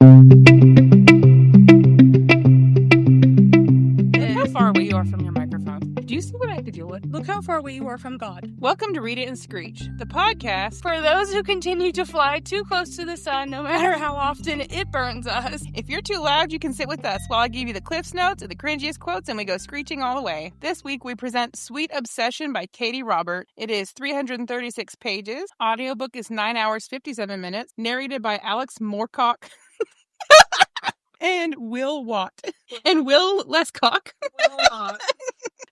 Look how far away you are from your microphone. Do you see what I have to deal with? Look how far away you are from God. Welcome to Read It and Screech, the podcast for those who continue to fly too close to the sun no matter how often it burns us. If you're too loud, you can sit with us while I give you the cliffsnotes and the cringiest quotes and we go screeching all the way. This week we present Sweet Obsession by Katie Robert. It is 336 pages. Audiobook is 9 hours, 57 minutes. Narrated by Alex Moorcock. And Will Watt. And Will Lescock. Will not.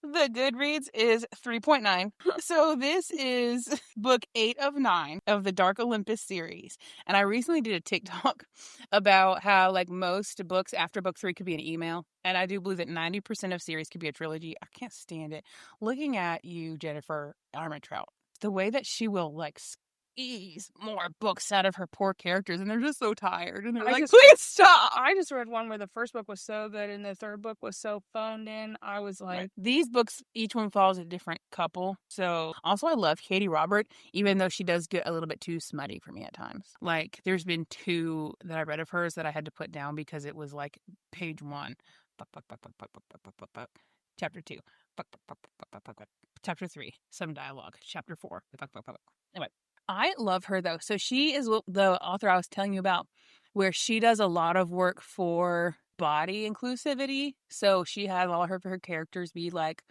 The Goodreads is 3.9. So this is book 8 of 9 of the Dark Olympus series. And I recently did a TikTok about how like most books after book 3 could be an email. And I do believe that 90% of series could be a trilogy. I can't stand it. Looking at you, Jennifer Armentrout, the way that she will like squeeze more books out of her poor characters, and they're just so tired, and they're like, please stop. I just read one where the first book was so good and the third book was so phoned in. I was like, Right. These books, each one follows a different couple. So also I love Katie Robert, even though she does get a little bit too smutty for me at times. Like there's been 2 that I read of hers that I had to put down because it was like page 1, chapter 2, chapter 3, some dialogue, chapter 4. Anyway, I love her though. So she is the author I was telling you about, where she does a lot of work for body inclusivity. So she has all of her characters be like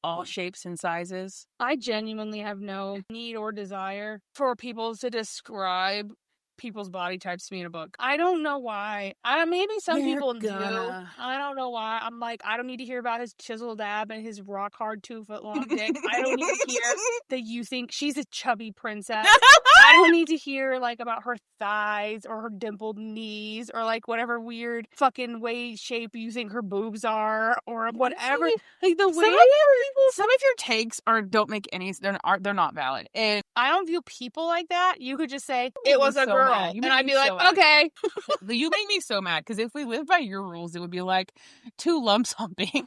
all shapes and sizes. I genuinely have no need or desire for people to describe people's body types to me in a book. I don't know why. Maybe some people do. I don't know why. I'm like, I don't need to hear about his chiseled ab and his rock hard 2-foot-long dick. I don't need to hear that you think she's a chubby princess. I don't need to hear like about her thighs or her dimpled knees or like whatever weird fucking way shape you think her boobs are or whatever. Like the way some of your takes don't make any. They're not valid. And I don't view people like that. You could just say it was a girl, and I'd be like, okay. You make me so mad because if we lived by your rules, it would be like 2 lumps humping. No,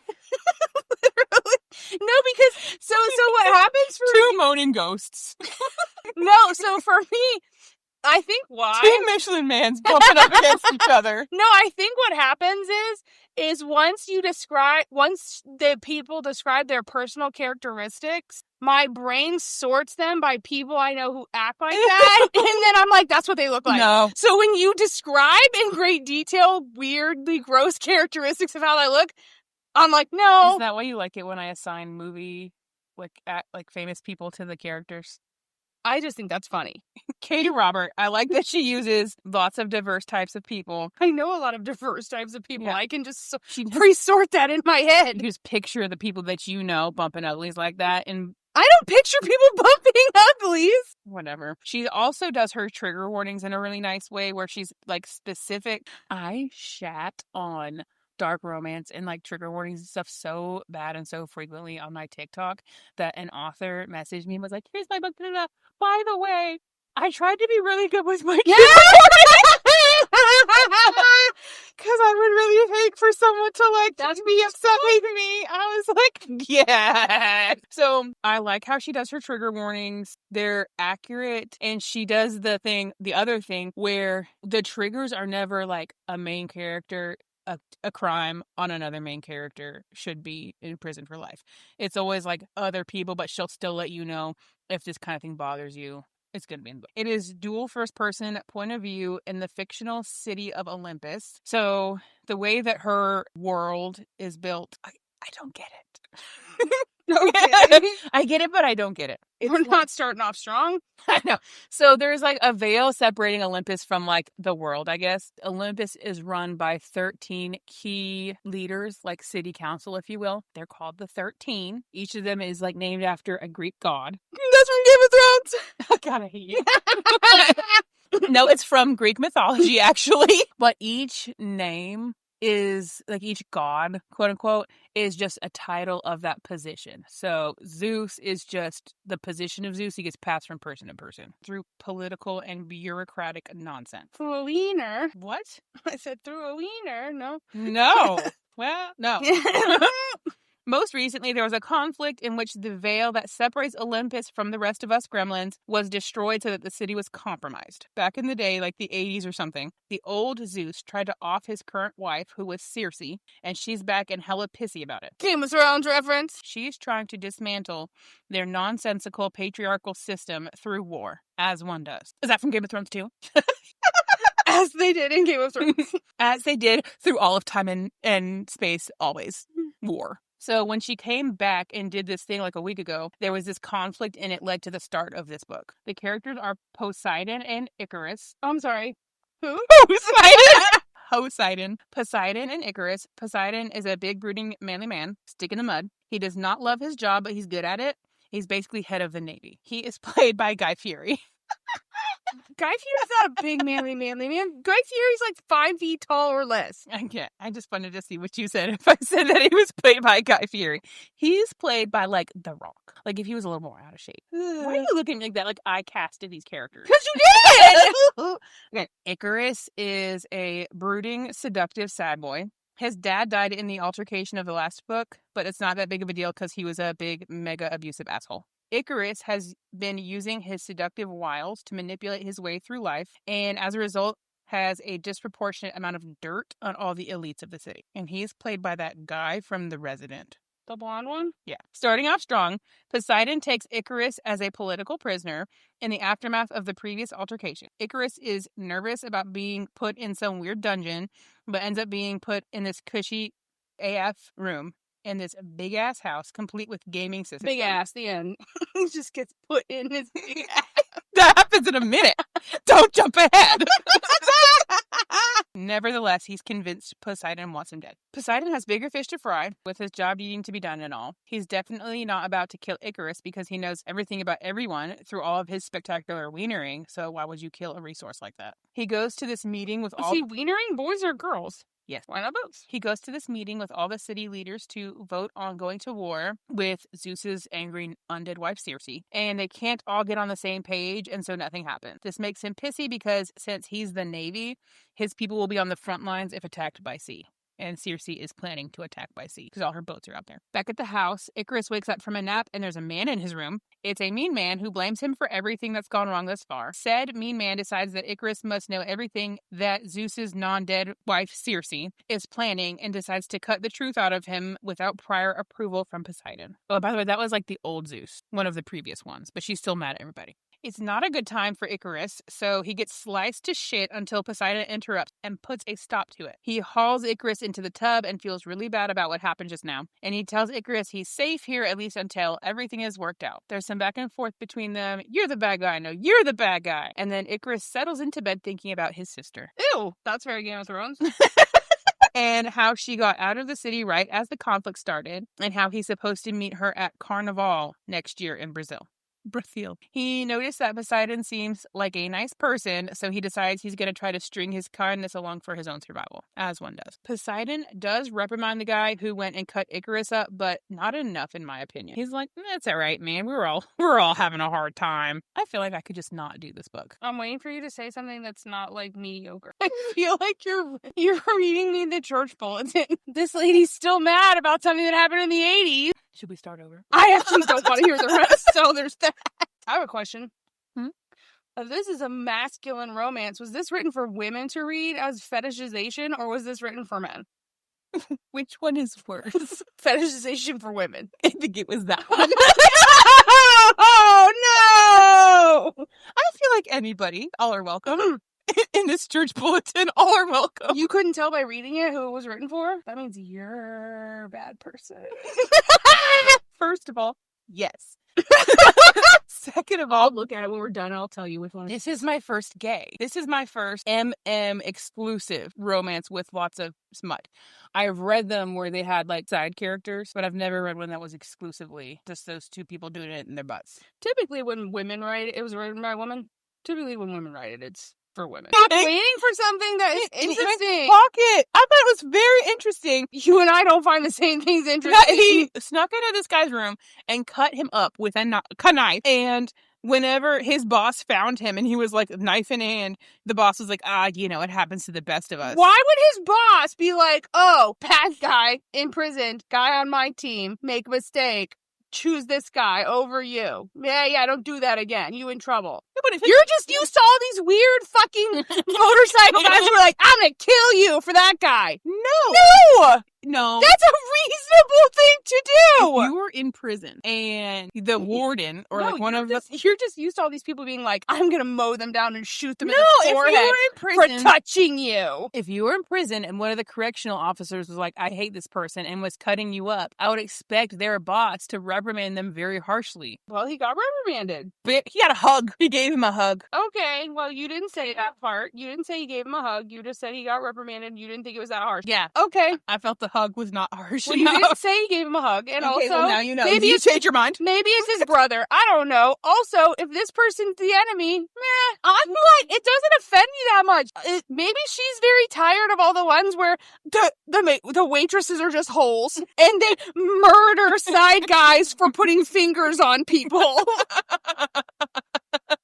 because so what happens for 2 moaning ghosts. No, so for me, I think why 2 Michelin mans bumping up against each other. No, I think what happens is once the people describe their personal characteristics, my brain sorts them by people I know who act like that, and then I'm like, that's what they look like. No. So when you describe in great detail weirdly gross characteristics of how they look, I'm like, no. Is that why you like it when I assign movie like famous people to the characters? I just think that's funny. Katie Robert, I like that she uses lots of diverse types of people. I know a lot of diverse types of people. Yeah. I can just pre-sort that in my head. You just picture the people that you know bumping uglies like that, and I don't picture people bumping uglies. Whatever. She also does her trigger warnings in a really nice way where she's like specific. I shat on dark romance and like trigger warnings and stuff so bad and so frequently on my TikTok that an author messaged me and was like, here's my book. By the way, I tried to be really good with my trigger because I would really hate for someone to like be upset with me. I was like, yeah. So I like how she does her trigger warnings. They're accurate, and she does the other thing where the triggers are never like a main character. A crime on another main character should be in prison for life. It's always like other people, but she'll still let you know if this kind of thing bothers you. It's going to be in the book. It is dual first-person point of view in the fictional city of Olympus. So the way that her world is built, I don't get it. I get it, but I don't get it. We're not starting off strong. I know. So there's like a veil separating Olympus from like the world, I guess. Olympus is run by 13 key leaders, like city council, if you will. They're called the 13. Each of them is like named after a Greek god. That's from Game of Thrones. God, I hate you. No, it's from Greek mythology, actually. But each name is like each god, quote unquote, is just a title of that position. So Zeus is just the position of Zeus. He gets passed from person to person through political and bureaucratic nonsense. Through a wiener. What? I said through a wiener. No. No. Well, no. Most recently, there was a conflict in which the veil that separates Olympus from the rest of us gremlins was destroyed so that the city was compromised. Back in the day, like the 80s or something, the old Zeus tried to off his current wife, who was Circe, and she's back and hella pissy about it. Game of Thrones reference. She's trying to dismantle their nonsensical patriarchal system through war, as one does. Is that from Game of Thrones too? As they did in Game of Thrones. As they did through all of time and space, always. War. So when she came back and did this thing like a week ago, there was this conflict and it led to the start of this book. The characters are Poseidon and Icarus. I'm sorry. Who? Poseidon! Poseidon and Icarus. Poseidon is a big, brooding, manly man, stick in the mud. He does not love his job, but he's good at it. He's basically head of the Navy. He is played by Guy Fieri. Guy Fieri's not a big manly man. Guy Fieri's like 5 feet tall or less. I just wanted to see what you said if I said that he was played by Guy Fieri. He's played by, like, The Rock. Like, if he was a little more out of shape. Why are you looking at me like that? Like, I casted these characters. Because you did! Okay. Icarus is a brooding, seductive sad boy. His dad died in the altercation of the last book, but it's not that big of a deal because he was a big, mega abusive asshole. Icarus has been using his seductive wiles to manipulate his way through life, and as a result, has a disproportionate amount of dirt on all the elites of the city. And he's played by that guy from The Resident. The blonde one? Yeah. Starting off strong, Poseidon takes Icarus as a political prisoner in the aftermath of the previous altercation. Icarus is nervous about being put in some weird dungeon, but ends up being put in this cushy AF room in this big-ass house, complete with gaming systems. Big ass, the end. He just gets put in his big ass. That happens in a minute. Don't jump ahead. Nevertheless, he's convinced Poseidon wants him dead. Poseidon has bigger fish to fry, with his job needing to be done and all. He's definitely not about to kill Icarus because he knows everything about everyone through all of his spectacular wienering, so why would you kill a resource like that? He goes to this meeting with all... Is he wienering boys or girls? Yes. Why not both? He goes to this meeting with all the city leaders to vote on going to war with Zeus's angry undead wife Circe, and they can't all get on the same page, and so nothing happens. This makes him pissy because since he's the Navy, his people will be on the front lines if attacked by sea. And Circe is planning to attack by sea because all her boats are out there. Back at the house, Icarus wakes up from a nap and there's a man in his room. It's a mean man who blames him for everything that's gone wrong thus far. Said mean man decides that Icarus must know everything that Zeus's non-dead wife Circe is planning and decides to cut the truth out of him without prior approval from Poseidon. Oh, by the way, that was like the old Zeus, one of the previous ones, but she's still mad at everybody. It's not a good time for Icarus, so he gets sliced to shit until Poseidon interrupts and puts a stop to it. He hauls Icarus into the tub and feels really bad about what happened just now. And he tells Icarus he's safe here at least until everything is worked out. There's some back and forth between them. You're the bad guy. No, you're the bad guy. And then Icarus settles into bed thinking about his sister. Ew, that's very Game of Thrones. And how she got out of the city right as the conflict started, and how he's supposed to meet her at Carnival next year in Brazil. He noticed that Poseidon seems like a nice person, so he decides he's going to try to string his kindness along for his own survival, as one does. Poseidon does reprimand the guy who went and cut Icarus up, but not enough in my opinion. He's like, that's all right, man. We're all having a hard time. I feel like I could just not do this book. I'm waiting for you to say something that's not like mediocre. I feel like you're reading me the church bulletin. This lady's still mad about something that happened in the 80s. Should we start over? I actually don't want to hear the rest, so there's that. I have a question. If this is a masculine romance, was this written for women to read as fetishization, or was this written for men? Which one is worse? Fetishization for women. I think it was that one. Oh, no! I feel like anybody, all are welcome. In this church bulletin, all are welcome. You couldn't tell by reading it who it was written for? That means you're a bad person. First of all, yes. Second of all, I'll look at it when we're done. I'll tell you which one. This is my first gay. This is my first MM exclusive romance with lots of smut. I've read them where they had like side characters, but I've never read one that was exclusively just those two people doing it in their butts. Typically when women write it, it was written by women. Typically when women write it, it's for women. I'm waiting for something that is interesting. Pocket. I thought it was very interesting. You and I don't find the same things interesting. He snuck into this guy's room and cut him up with a knife and whenever his boss found him and he was like knife in hand, the boss was like, it happens to the best of us. Why would his boss be like, oh, bad guy, imprisoned, guy on my team, make mistake, choose this guy over you. Yeah, don't do that again. You in trouble. Yeah, but if You're just used to all these weird fucking motorcycle guys who are like, I'm gonna kill you for that guy. No. That's a reasonable thing to do. If you were in prison and the warden or you're just used to all these people being like, I'm gonna mow them down and shoot them in the if forehead you were in prison, for touching you. If you were in prison and one of the correctional officers was like, I hate this person and was cutting you up, I would expect their boss to reprimand them very harshly. Well, he got reprimanded. But he got a hug. He gave him a hug. Okay, well, you didn't say that part. You didn't say you gave him a hug. You just said he got reprimanded. You didn't think it was that harsh. Yeah. Okay. I felt the hug was not harsh Well, enough. you didn't say you gave him a hug. And okay, also, well, now you know. Maybe you change your mind. Maybe it's his brother. I don't know. Also, if this person's the enemy, I feel like it doesn't offend me that much. Maybe she's very tired of all the ones where the waitresses are just holes and they murder side guys for putting fingers on people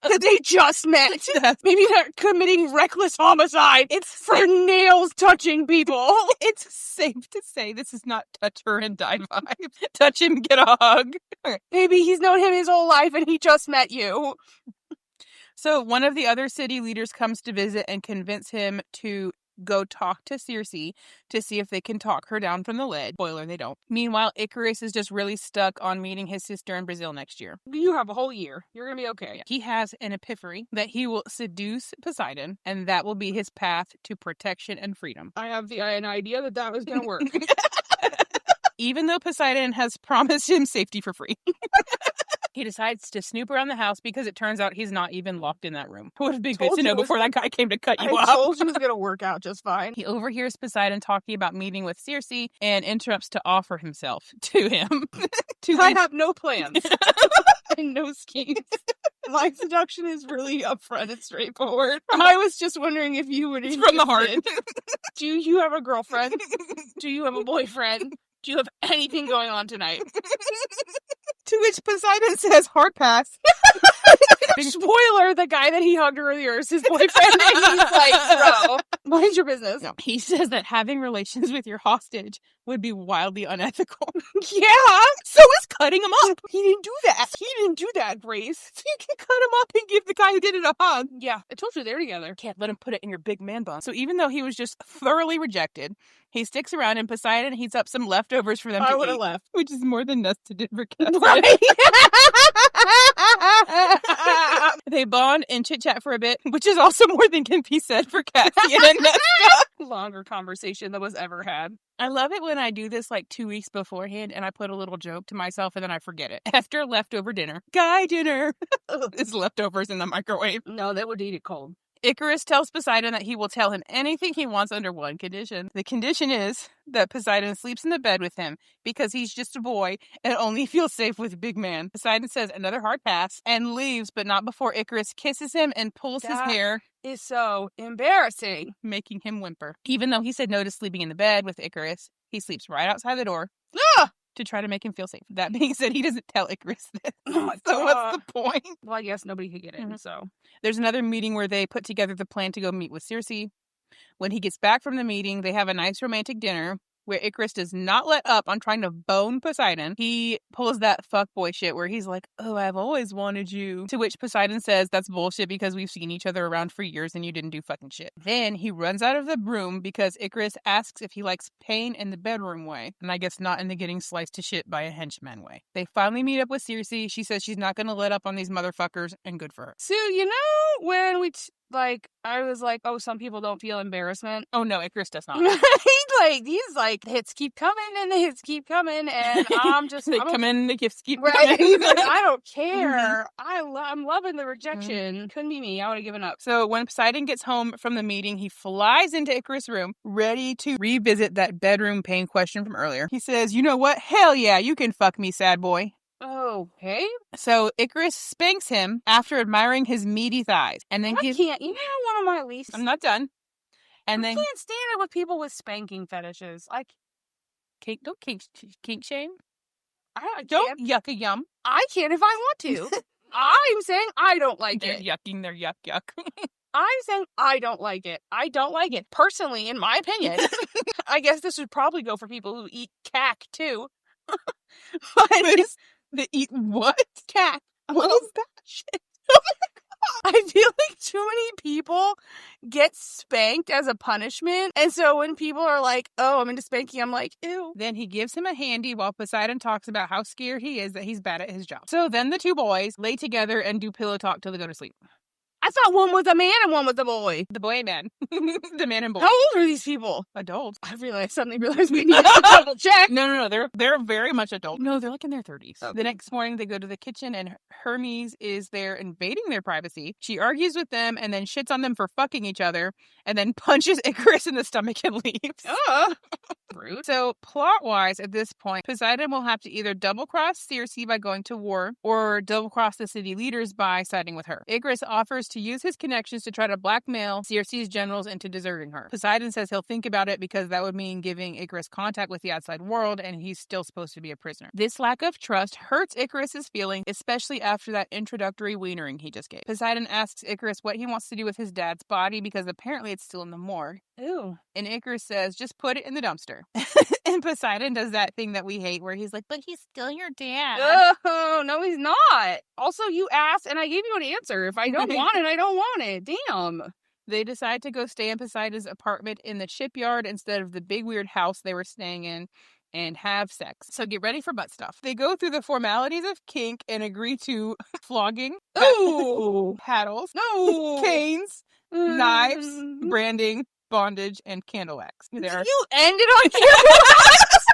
that they just met. Maybe they're committing reckless homicide. It's for nails touching people. It's safe to say this is not touch her and die vibes. Touch him, get a hug. Maybe he's known him his whole life and he just met you. So one of the other city leaders comes to visit and convince him to go talk to Circe to see if they can talk her down from the ledge. Spoiler, they don't. Meanwhile, Icarus is just really stuck on meeting his sister in Brazil next year. You have a whole year. You're going to be okay. He has an epiphany that he will seduce Poseidon, and that will be his path to protection and freedom. I have an idea that was going to work. Even though Poseidon has promised him safety for free. He decides to snoop around the house because it turns out he's not even locked in that room. It would have been good to know before that guy came to cut you up. I told you it was going to work out just fine. He overhears Poseidon talking about meeting with Circe and interrupts to offer himself to him. I have no plans and no schemes. My seduction is really upfront and straightforward. I was just wondering if you would. It's from the heart. Do you have a girlfriend? Do you have a boyfriend? Do you have anything going on tonight? To which Poseidon says, hard pass. Spoiler, the guy that he hugged earlier is his boyfriend. And he's like, bro, mind your business. No. He says that having relations with your hostage would be wildly unethical. Yeah. So is cutting him up. He didn't do that. He didn't do that, Grace. You can cut him up and give the guy who did it a hug. Yeah, I told you they're together. Can't let him put it in your big man bun. So even though he was just thoroughly rejected, he sticks around and Poseidon heats up some leftovers for them to eat. I would have left. Which is more than Nesta did for Cassian. Right? They bond and chit-chat for a bit, which is also more than can be said for Cassian and Nesta. Longer conversation that was ever had. I love it when I do this like 2 weeks beforehand and I put a little joke to myself and then I forget it. After leftover dinner. Guy dinner. It's leftovers in the microwave. No, they would eat it cold. Icarus tells Poseidon that he will tell him anything he wants under one condition. The condition is that Poseidon sleeps in the bed with him because he's just a boy and only feels safe with big man. Poseidon says another hard pass and leaves, but not before Icarus kisses him and pulls his hair. Is so embarrassing. Making him whimper. Even though he said no to sleeping in the bed with Icarus, he sleeps right outside the door. To try to make him feel safe. That being said, he doesn't tell Icarus this. So what's the point? Well, I guess nobody could get in, so. There's another meeting where they put together the plan to go meet with Circe. When he gets back from the meeting, they have a nice romantic dinner where Icarus does not let up on trying to bone Poseidon. He pulls that fuckboy shit where he's like, oh, I've always wanted you. To which Poseidon says that's bullshit because we've seen each other around for years and you didn't do fucking shit. Then he runs out of the room because Icarus asks if he likes pain in the bedroom way. And I guess not in the getting sliced to shit by a henchman way. They finally meet up with Circe. She says she's not going to let up on these motherfuckers and good for her. So, you know, when we... I was like, oh, some people don't feel embarrassment. Oh, no, Icarus does not. He's like, the hits keep coming and the hits keep coming, and I'm just... They come in, the gifts keep coming. He's like, I don't care. I'm loving the rejection. Couldn't be me. I would have given up. So when Poseidon gets home from the meeting, he flies into Icarus' room, ready to revisit that bedroom pain question from earlier. He says, you know what? Hell yeah, you can fuck me, sad boy. Okay. So Icarus spanks him after admiring his meaty thighs. And then I can't. You know one of my least... I'm not done. And I can't stand it with people with spanking fetishes. Don't kink shame. I don't yuck a yum. I can if I want to. I'm saying I don't like They're it. yucking their yuck. I'm saying I don't like it. I don't like it. Personally, in my opinion. I guess this would probably go for people who eat cack, too. But They eat what? Cack. What is that shit? I feel like too many people get spanked as a punishment. And so when people are like, oh, I'm into spanking, I'm like, ew. Then he gives him a handy while Poseidon talks about how scared he is that he's bad at his job. So then the two boys lay together and do pillow talk till they go to sleep. I thought one was a man and one was a boy. The boy and man. The man and boy. How old are these people? Adults. Suddenly realized we need to double check. No. They're very much adult. No, they're like in their 30s. Okay. The next morning, they go to the kitchen and Hermes is there invading their privacy. She argues with them and then shits on them for fucking each other and then punches Icarus in the stomach and leaves. Rude. So, plot-wise, at this point, Poseidon will have to either double-cross Circe by going to war or double-cross the city leaders by siding with her. Icarus offers to use his connections to try to blackmail Circe's generals into deserting her. Poseidon says he'll think about it because that would mean giving Icarus contact with the outside world, and he's still supposed to be a prisoner. This lack of trust hurts Icarus's feelings, especially after that introductory wienering he just gave. Poseidon asks Icarus what he wants to do with his dad's body because apparently it's still in the morgue. Ew. And Icarus says, just put it in the dumpster. And Poseidon does that thing that we hate where he's like, but he's still your dad. Oh, no, he's not. Also, you asked and I gave you an answer. If I don't want it, I don't want it. Damn. They decide to go stay in Poseidon's apartment in the shipyard instead of the big weird house they were staying in and have sex. So get ready for butt stuff. They go through the formalities of kink and agree to flogging, paddles, canes, knives, branding, bondage, and candle wax. There. You ended on candle wax?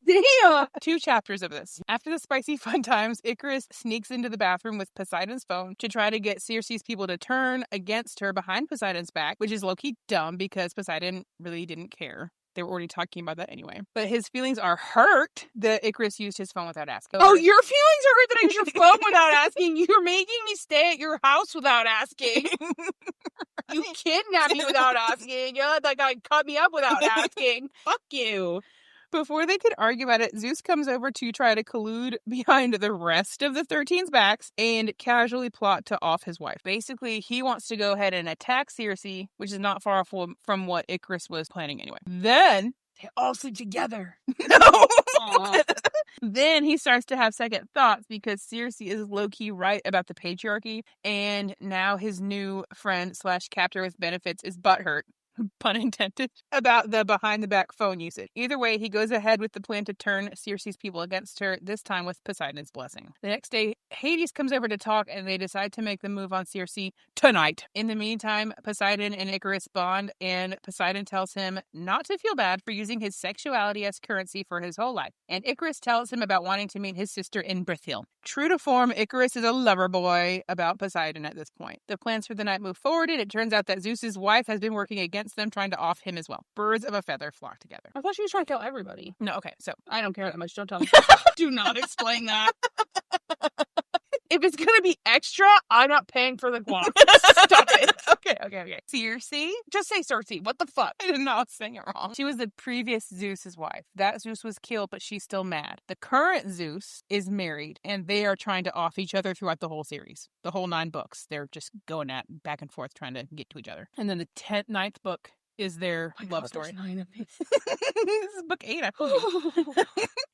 Damn. 2 chapters of this. After the spicy fun times, Icarus sneaks into the bathroom with Poseidon's phone to try to get Circe's people to turn against her behind Poseidon's back, which is low-key dumb because Poseidon really didn't care. They were already talking about that anyway. But his feelings are hurt that Icarus used his phone without asking. Oh, your feelings are hurt that I used your phone without asking. You're making me stay at your house without asking. You kidnapped me without asking. You're like, cut me up without asking. Fuck you. Before they could argue about it, Zeus comes over to try to collude behind the rest of the 13's backs and casually plot to off his wife. Basically, he wants to go ahead and attack Circe, which is not far from what Icarus was planning anyway. Then they all sleep together. No! Then he starts to have second thoughts because Circe is low-key right about the patriarchy, and now his new friend / captor with benefits is butthurt, pun intended, about the behind-the-back phone usage. Either way, he goes ahead with the plan to turn Circe's people against her, this time with Poseidon's blessing. The next day, Hades comes over to talk, and they decide to make the move on Circe tonight. In the meantime, Poseidon and Icarus bond, and Poseidon tells him not to feel bad for using his sexuality as currency for his whole life. And Icarus tells him about wanting to meet his sister in Brazil. True to form, Icarus is a lover boy about Poseidon at this point. The plans for the night move forward, and it turns out that Zeus's wife has been working against them, trying to off him as well. Birds of a feather flock together. I thought she was trying to tell everybody. No, okay, so I don't care that much. Don't tell me. Do not explain that. If it's gonna be extra, I'm not paying for the guac. Stop it. Okay. Circe? Just say Circe. What the fuck? I did not saying it wrong. She was the previous Zeus's wife. That Zeus was killed, but she's still mad. The current Zeus is married, and they are trying to off each other throughout the whole series. The whole 9 books. They're just going at back and forth trying to get to each other. And then the 9th book is their love story. This is book 8, I believe.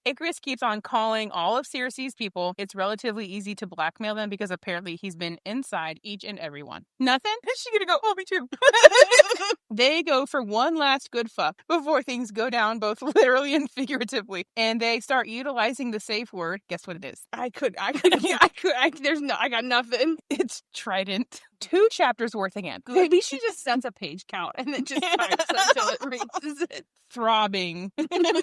Icarus keeps on calling all of Circe's people. It's relatively easy to blackmail them because apparently he's been inside each and every one. Nothing? Is she gonna go, oh, me too. They go for one last good fuck before things go down both literally and figuratively. And they start utilizing the safe word. Guess what it is? I got nothing. It's trident. 2 chapters worth again. Maybe she just sets a page count and then just types until it reaches it. Throbbing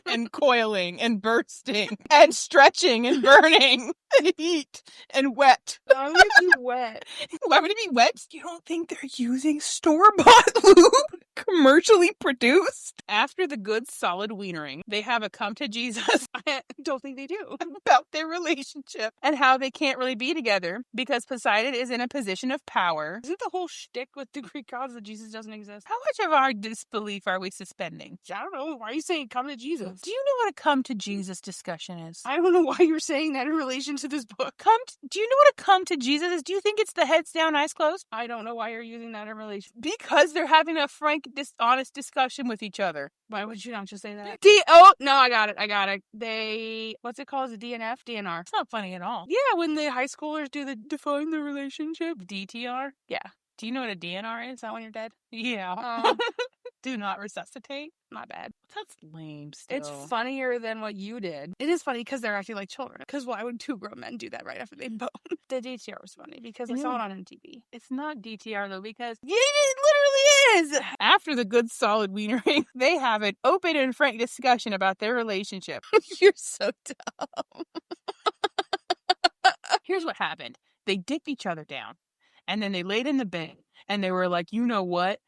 and coiling and bursting and stretching and burning and heat and wet. Why would it be wet? Why would it be wet? You don't think they're using store-bought lube? Commercially produced? After the good solid wienering, they have a come to Jesus. I don't think they do. About their relationship and how they can't really be together because Poseidon is in a position of power. Isn't the whole shtick with the Greek gods that Jesus doesn't exist? How much of our disbelief are we suspending? I don't know. Why are you saying come to Jesus? Do you know what a come to Jesus discussion is? I don't know why you're saying that in relation to this book. Do you know what a come to Jesus is? Do you think it's the heads down, eyes closed? I don't know why you're using that in relation. Because they're having a frank, honest discussion with each other. Why would you not just say that? No, I got it. What's it called? Is it DNF? DNR. It's not funny at all. Yeah, when the high schoolers do the define the relationship. DTR? Yeah. Do you know what a DNR is? Is that when you're dead? Yeah. Do not resuscitate. Not bad. That's lame still. It's funnier than what you did. It is funny because they're acting like children. Because why would two grown men do that right after they bone? The DTR was funny because I saw it on MTV. It's not DTR though because it literally is. After the good solid wienering, they have an open and frank discussion about their relationship. You're so dumb. Here's what happened. They dipped each other down. And then they laid in the bed. And they were like, you know what?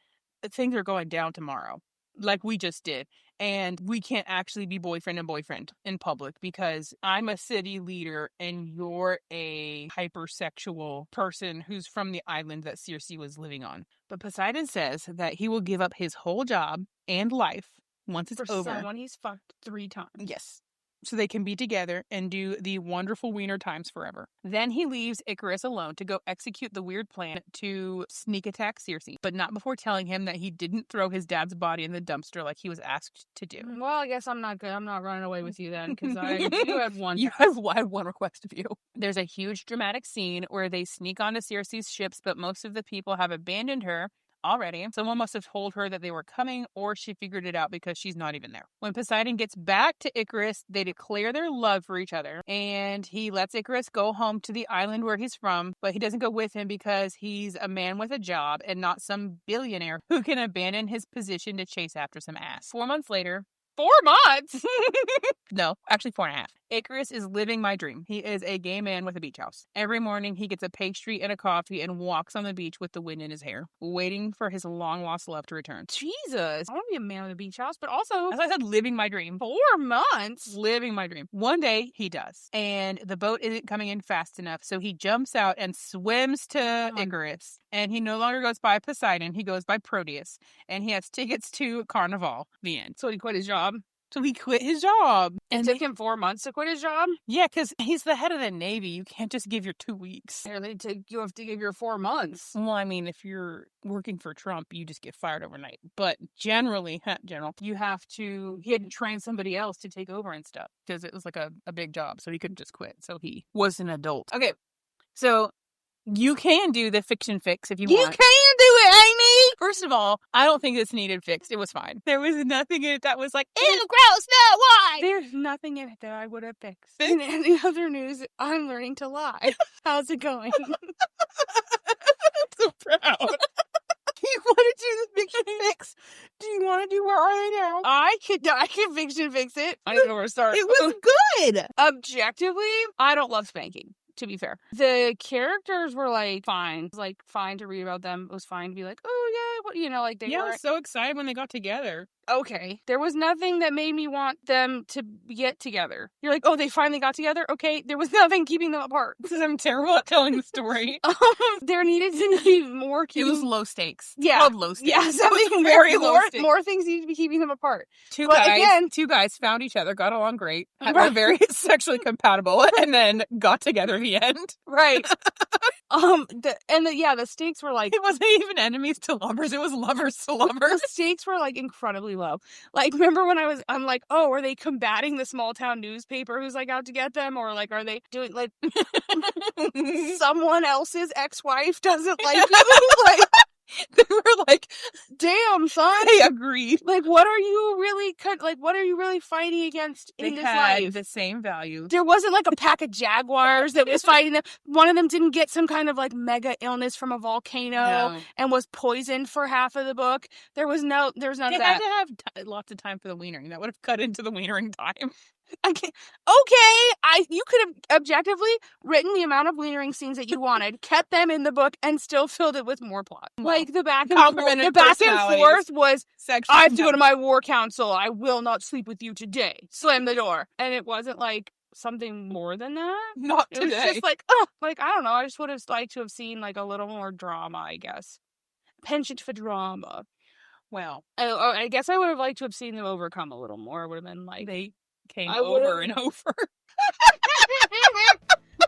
Things are going down tomorrow. Like we just did. And we can't actually be boyfriend and boyfriend in public because I'm a city leader and you're a hypersexual person who's from the island that Circe was living on. But Poseidon says that he will give up his whole job and life once it's over. For someone he's fucked 3 times. Yes. So they can be together and do the wonderful wiener times forever. Then he leaves Icarus alone to go execute the weird plan to sneak attack Circe, but not before telling him that he didn't throw his dad's body in the dumpster like he was asked to do. Well, I guess I'm not good. I'm not running away with you then, because you had one. I have one request of you. There's a huge dramatic scene where they sneak onto Circe's ships, but most of the people have abandoned her already. Someone must have told her that they were coming, or she figured it out because she's not even there. When Poseidon gets back to Icarus, they declare their love for each other, and he lets Icarus go home to the island where he's from, but he doesn't go with him because he's a man with a job and not some billionaire who can abandon his position to chase after some ass. 4 months later, 4 months? No, actually 4.5. Icarus is living my dream. He is a gay man with a beach house. Every morning he gets a pastry and a coffee and walks on the beach with the wind in his hair, waiting for his long-lost love to return. Jesus. I want to be a man with a beach house, but also... As I said, living my dream. 4 months? Living my dream. One day, he does. And the boat isn't coming in fast enough, so he jumps out and swims to Icarus. And he no longer goes by Poseidon, he goes by Proteus. And he has tickets to Carnival. The end. So he quit his job? So he quit his job. It took him 4 months to quit his job? Yeah, because he's the head of the Navy. You can't just give your 2 weeks. You have to give your 4 months. Well, I mean, if you're working for Trump, you just get fired overnight. But generally, you have to... He had to train somebody else to take over and stuff because it was like a big job. So he couldn't just quit. So he was an adult. Okay, so... You can do the fiction fix if you want. You can do it, Amy! First of all, I don't think this needed fixed. It was fine. There was nothing in it that was like, ew, gross, no, why? There's nothing in it that I would have fixed. In any other news, I'm learning to lie. How's it going? I'm so proud. You want to do the fiction fix? Do you want to do Where Are They Now? I can fiction fix it. I don't know where to start. It was good! Objectively, I don't love spanking. To be fair, the characters were like fine. It was like fine to read about them. It was fine to be like, oh yeah, what like they were. I was so excited when they got together. Okay, there was nothing that made me want them to get together. You're like, oh, they finally got together. Okay, there was nothing keeping them apart. Because I'm terrible at telling the story. There needed to be more. It was low stakes. Yeah, called low stakes. Yeah, something very low stakes. More things needed to be keeping them apart. Two guys found each other, got along great, were very sexually compatible, and then got together at the end. Right. The stakes were like... It wasn't even enemies to lovers, it was lovers to lovers. The stakes were like incredibly low. Like, remember when I'm like, oh, are they combating the small town newspaper who's like out to get them? Or like, are they doing like someone else's ex-wife doesn't like you? Like, they were like, damn, son. They agreed. Like, what are you really fighting against in this life? The same value. There wasn't like a pack of jaguars that was fighting them. One of them didn't get some kind of like mega illness from a volcano and was poisoned for half of the book. There was none of that. They had to have lots of time for the wienering. That would have cut into the wienering time. Okay, you could have objectively written the amount of wienering scenes that you wanted, kept them in the book, and still filled it with more plot. Like the back and forth was, I have to go to my war council. I will not sleep with you today. Slam the door, and it wasn't like something more than that. Not It today. was just like, like I don't know. I just would have liked to have seen like a little more drama. I guess penchant for drama. Well, I guess I would have liked to have seen them overcome a little more. It would have been like they came over and over.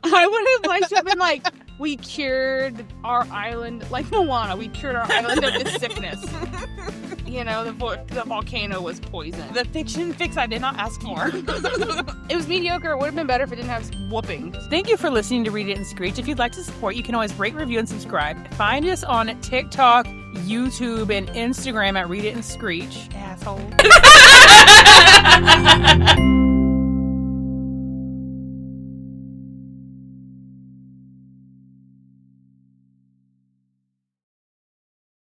I would have liked to have been like, we cured our island, like Moana, we cured our island of this sickness. You know, the volcano was poisoned. The fiction fix I did not ask for. It was mediocre. It would have been better if it didn't have whooping. Thank you for listening to Read It and Screech. If you'd like to support, you can always rate, review, and subscribe. Find us on TikTok, YouTube, and Instagram at Read It and Screech. Asshole.